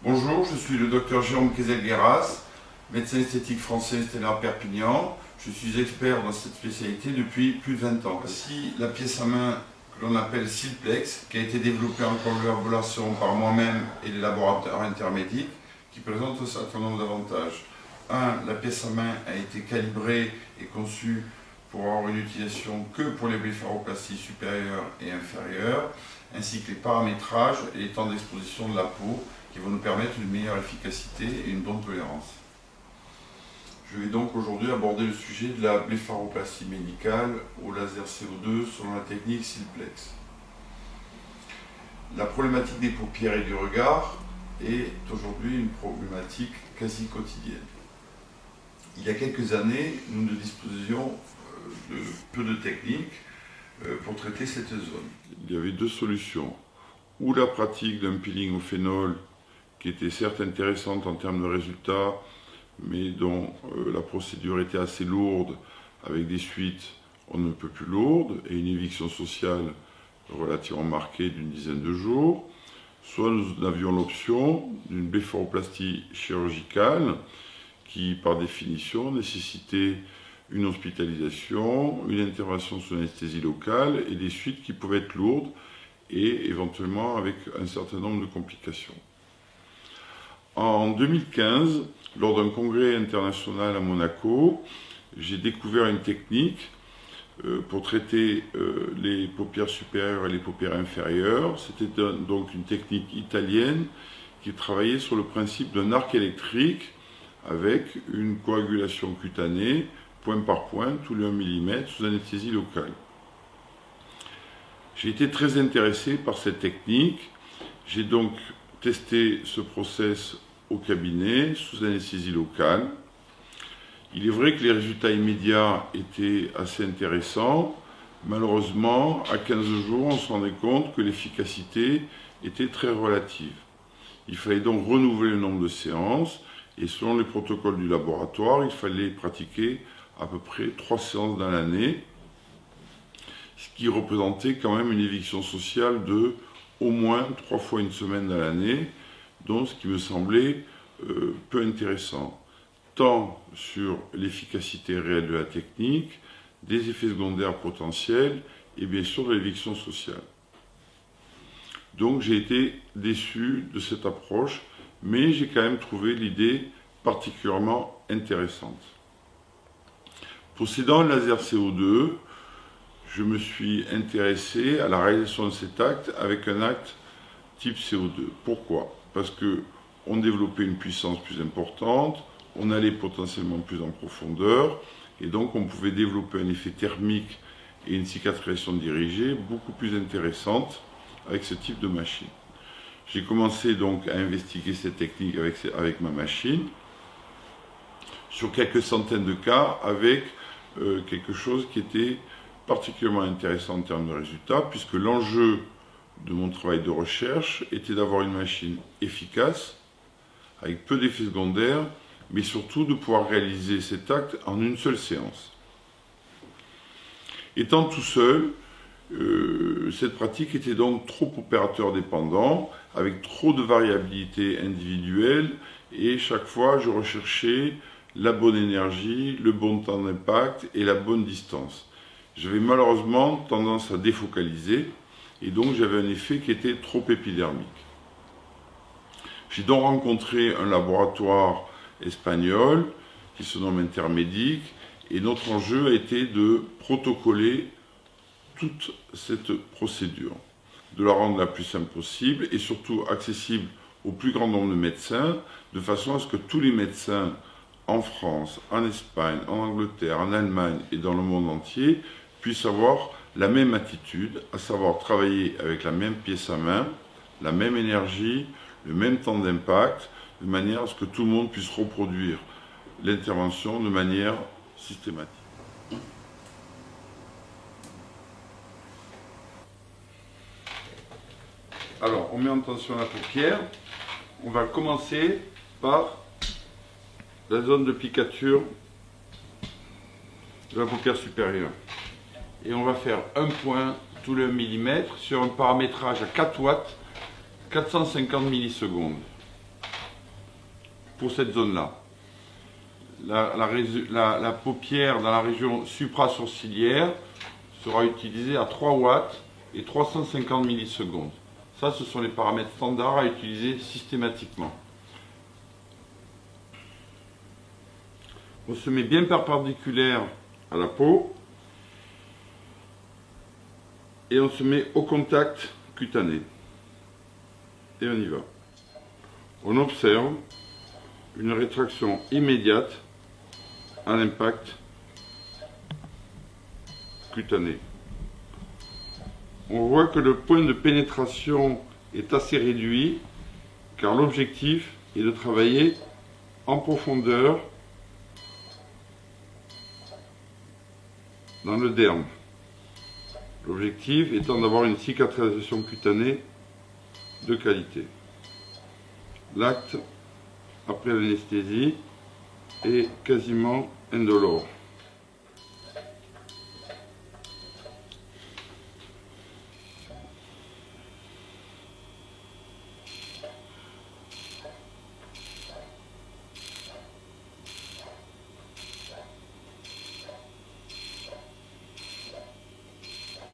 Bonjour, je suis le docteur Jérôme Kézel-Guéras, médecin esthétique français installé à Perpignan. Je suis expert dans cette spécialité depuis plus de 20 ans. Voici la pièce à main que l'on appelle Silplex, qui a été développée en collaboration par moi-même et les laboratoires intermédiques, qui présente un certain nombre d'avantages. La pièce à main a été calibrée et conçue pour avoir une utilisation que pour les blépharoplasties supérieures et inférieures, ainsi que les paramétrages et les temps d'exposition de la peau, qui vont nous permettre une meilleure efficacité et une bonne tolérance. Je vais donc aujourd'hui aborder le sujet de la blépharoplastie médicale au laser CO2 selon la technique Silplex. La problématique des paupières et du regard est aujourd'hui une problématique quasi quotidienne. Il y a quelques années, nous ne disposions de peu de techniques pour traiter cette zone. Il y avait deux solutions. Ou la pratique d'un peeling au phénol, qui était certes intéressante en termes de résultats, mais dont la procédure était assez lourde, avec des suites on ne peut plus lourdes, et une éviction sociale relativement marquée d'une dizaine de jours. Soit nous avions l'option d'une blépharoplastie chirurgicale, qui par définition nécessitait une hospitalisation, une intervention sous anesthésie locale, et des suites qui pouvaient être lourdes, et éventuellement avec un certain nombre de complications. En 2015, lors d'un congrès international à Monaco, j'ai découvert une technique pour traiter les paupières supérieures et les paupières inférieures. C'était donc une technique italienne qui travaillait sur le principe d'un arc électrique avec une coagulation cutanée, point par point, tous les 1 mm, sous anesthésie locale. J'ai été très intéressé par cette technique. J'ai donc testé ce process au cabinet, sous anesthésie locale. Il est vrai que les résultats immédiats étaient assez intéressants. Malheureusement, à 15 jours, on se rendait compte que l'efficacité était très relative. Il fallait donc renouveler le nombre de séances, et selon les protocoles du laboratoire, il fallait pratiquer à peu près 3 séances dans l'année, ce qui représentait quand même une éviction sociale de au moins 3 fois une semaine dans l'année, donc ce qui me semblait peu intéressant, tant sur l'efficacité réelle de la technique, des effets secondaires potentiels et bien sûr de l'éviction sociale. Donc j'ai été déçu de cette approche, mais j'ai quand même trouvé l'idée particulièrement intéressante. Possédant le laser CO2, je me suis intéressé à la réalisation de cet acte avec un acte type CO2. Pourquoi? Parce qu'on développait une puissance plus importante, on allait potentiellement plus en profondeur, et donc on pouvait développer un effet thermique et une cicatrisation dirigée beaucoup plus intéressante avec ce type de machine. J'ai commencé donc à investiguer cette technique avec ma machine, sur quelques centaines de cas, avec quelque chose qui était particulièrement intéressant en termes de résultats, puisque l'enjeu de mon travail de recherche était d'avoir une machine efficace, avec peu d'effets secondaires, mais surtout de pouvoir réaliser cet acte en une seule séance. Étant tout seul, cette pratique était donc trop opérateur dépendant, avec trop de variabilité individuelle, et chaque fois je recherchais la bonne énergie, le bon temps d'impact et la bonne distance. J'avais malheureusement tendance à défocaliser, et donc j'avais un effet qui était trop épidermique. J'ai donc rencontré un laboratoire espagnol qui se nomme Intermédic, et notre enjeu a été de protocoler toute cette procédure, de la rendre la plus simple possible et surtout accessible au plus grand nombre de médecins, de façon à ce que tous les médecins en France, en Espagne, en Angleterre, en Allemagne et dans le monde entier puissent avoir la même attitude, à savoir travailler avec la même pièce à main, la même énergie, le même temps d'impact, de manière à ce que tout le monde puisse reproduire l'intervention de manière systématique. Alors, on met en tension la paupière. On va commencer par la zone de piqûre de la paupière supérieure. Et on va faire un point tous les 1 mm sur un paramétrage à 4 watts, 450 millisecondes. pour cette zone-là. La paupière dans la région suprasourcilière sera utilisée à 3 watts et 350 millisecondes. Ça, ce sont les paramètres standards à utiliser systématiquement. On se met bien perpendiculaire à la peau et on se met au contact cutané. Et on y va. On observe une rétraction immédiate à l'impact cutané. On voit que le point de pénétration est assez réduit car l'objectif est de travailler en profondeur dans le derme. L'objectif étant d'avoir une cicatrisation cutanée de qualité. L'acte après l'anesthésie est quasiment indolore.